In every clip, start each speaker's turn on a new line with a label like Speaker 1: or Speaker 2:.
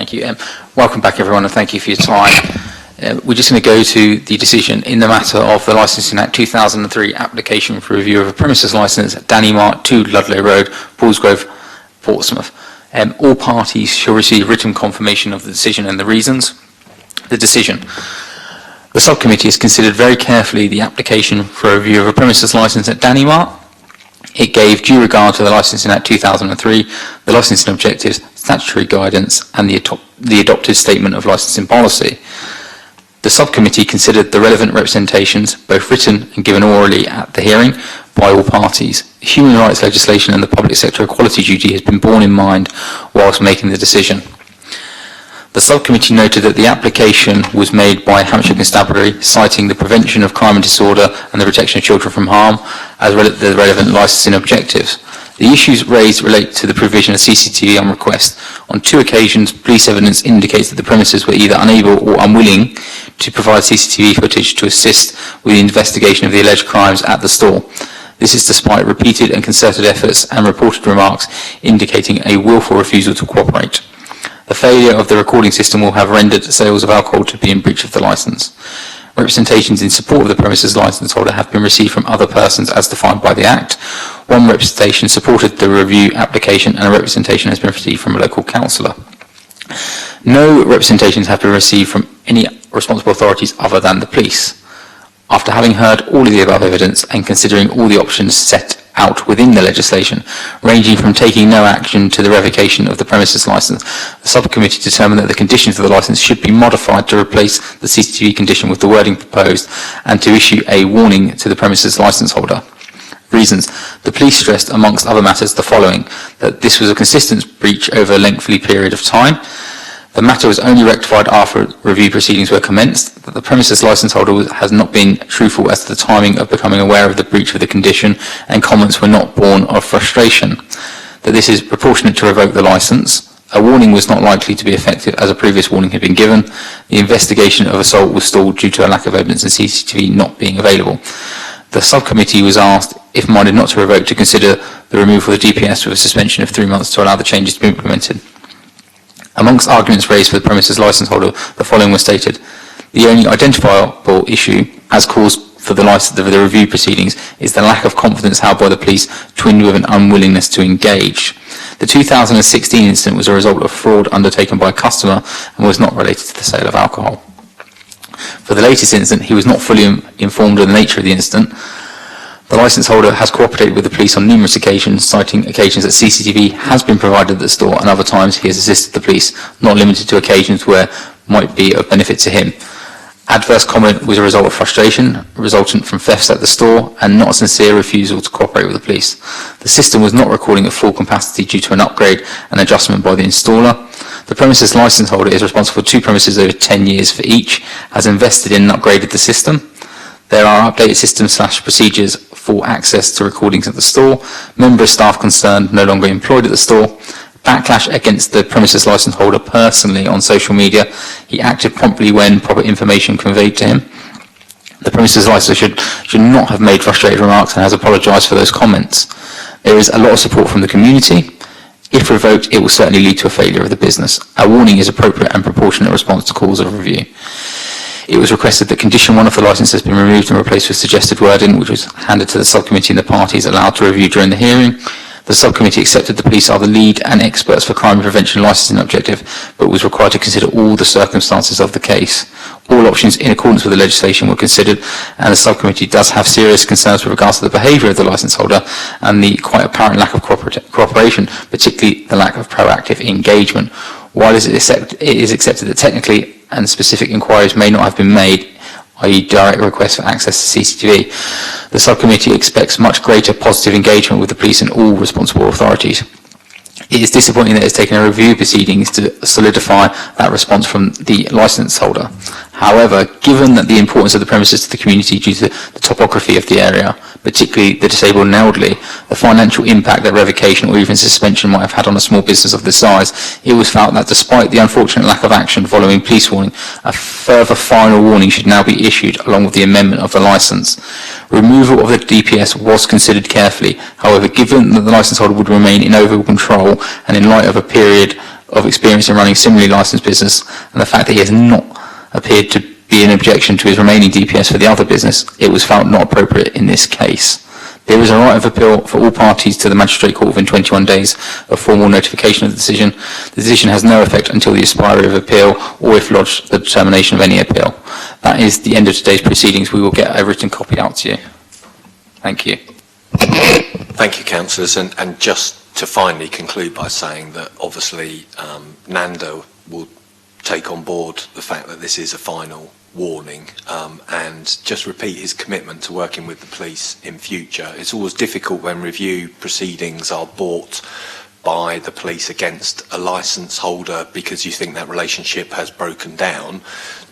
Speaker 1: Thank you. Welcome back, everyone, and thank you for your time. We're just going to go to the decision in the matter of the Licensing Act 2003 application for review of a premises licence at Danny Mart, 2 Ludlow Road, Paulsgrove, Portsmouth. All parties shall receive written confirmation of the decision and the reasons. The decision. The subcommittee has considered very carefully the application for a review of a premises licence at Danny Mart. It gave due regard to the Licensing Act 2003, the licensing objectives, statutory guidance, and the adopted statement of licensing policy. The subcommittee considered the relevant representations, both written and given orally at the hearing, by all parties. Human rights legislation and the public sector equality duty has been borne in mind whilst making the decision. The subcommittee noted that the application was made by Hampshire Constabulary, citing the prevention of crime and disorder and the protection of children from harm as the relevant licensing objectives. The issues raised relate to the provision of CCTV on request. On 2 occasions, police evidence indicates that the premises were either unable or unwilling to provide CCTV footage to assist with the investigation of the alleged crimes at the store. This is despite repeated and concerted efforts and reported remarks indicating a willful refusal to cooperate. The failure of the recording system will have rendered sales of alcohol to be in breach of the licence. Representations in support of the premises licence holder have been received from other persons as defined by the Act. 1 representation supported the review application and a representation has been received from a local councillor. No representations have been received from any responsible authorities other than the police. After having heard all of the above evidence and considering all the options set out within the legislation, ranging from taking no action to the revocation of the premises licence, the subcommittee determined that the conditions of the licence should be modified to replace the CCTV condition with the wording proposed and to issue a warning to the premises licence holder. Reasons. The police stressed, amongst other matters, the following: that this was a consistent breach over a lengthy period of time, the matter was only rectified after review proceedings were commenced, that the premises licence holder has not been truthful as to the timing of becoming aware of the breach of the condition, and comments were not born of frustration, that this is proportionate to revoke the licence, a warning was not likely to be effective as a previous warning had been given, the investigation of assault was stalled due to a lack of evidence and CCTV not being available. The subcommittee was asked, if minded not to revoke, to consider the removal of the DPS with a suspension of 3 months to allow the changes to be implemented. Amongst arguments raised for the premises licence holder, the following was stated: the only identifiable issue as cause for the review proceedings is the lack of confidence held by the police, twinned with an unwillingness to engage. The 2016 incident was a result of fraud undertaken by a customer and was not related to the sale of alcohol. For the latest incident, he was not fully informed of the nature of the incident. The licence holder has cooperated with the police on numerous occasions, citing occasions that CCTV has been provided at the store and other times he has assisted the police, not limited to occasions where might be of benefit to him. Adverse comment was a result of frustration resultant from thefts at the store and not a sincere refusal to cooperate with the police. The system was not recording at full capacity due to an upgrade and adjustment by the installer. The premises licence holder is responsible for 2 premises over 10 years for each, has invested in and upgraded the system. There are updated systems/procedures for access to recordings at the store. Member of staff concerned no longer employed at the store. Backlash against the premises licence holder personally on social media. He acted promptly when proper information conveyed to him. The premises licence should not have made frustrated remarks and has apologised for those comments. There is a lot of support from the community. If revoked, it will certainly lead to a failure of the business. A warning is appropriate and proportionate response to calls of review. It was requested that condition 1 of the licence has been removed and replaced with suggested wording, which was handed to the subcommittee and the parties allowed to review during the hearing. The subcommittee accepted the police are the lead and experts for crime prevention licensing objective, but was required to consider all the circumstances of the case. All options in accordance with the legislation were considered, and the subcommittee does have serious concerns with regards to the behaviour of the licence holder and the quite apparent lack of cooperation, particularly the lack of proactive engagement. While it is accepted that technically and specific inquiries may not have been made, i.e. direct requests for access to CCTV, the subcommittee expects much greater positive engagement with the police and all responsible authorities. It is disappointing that it's taken a review proceedings to solidify that response from the licence holder. However, given that the importance of the premises to the community due to the topography of the area, particularly the disabled and elderly, the financial impact that revocation or even suspension might have had on a small business of this size, it was felt that despite the unfortunate lack of action following police warning, a further final warning should now be issued along with the amendment of the licence. Removal of the DPS was considered carefully. However, given that the licence holder would remain in overall control and in light of a period of experience in running similarly licensed business, and the fact that he has not appeared to be an objection to his remaining DPS for the other business, it was felt not appropriate in this case. There is a right of appeal for all parties to the Magistrate Court within 21 days of formal notification of the decision. The decision has no effect until the expiry of appeal or if lodged the determination of any appeal. That is the end of today's proceedings. We will get a written copy out to you. Thank you.
Speaker 2: Thank you, councillors. And just to finally conclude by saying that obviously Nando will take on board the fact that this is a final warning and just repeat his commitment to working with the police in future. It's always difficult when review proceedings are brought by the police against a licence holder because you think that relationship has broken down.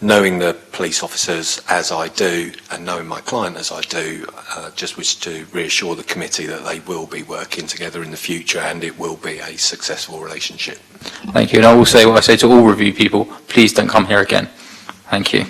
Speaker 2: Knowing the police officers as I do and knowing my client as I do, just wish to reassure the committee that they will be working together in the future and it will be a successful relationship.
Speaker 1: Thank you. And I will say what I say to all review people, please don't come here again. Thank you.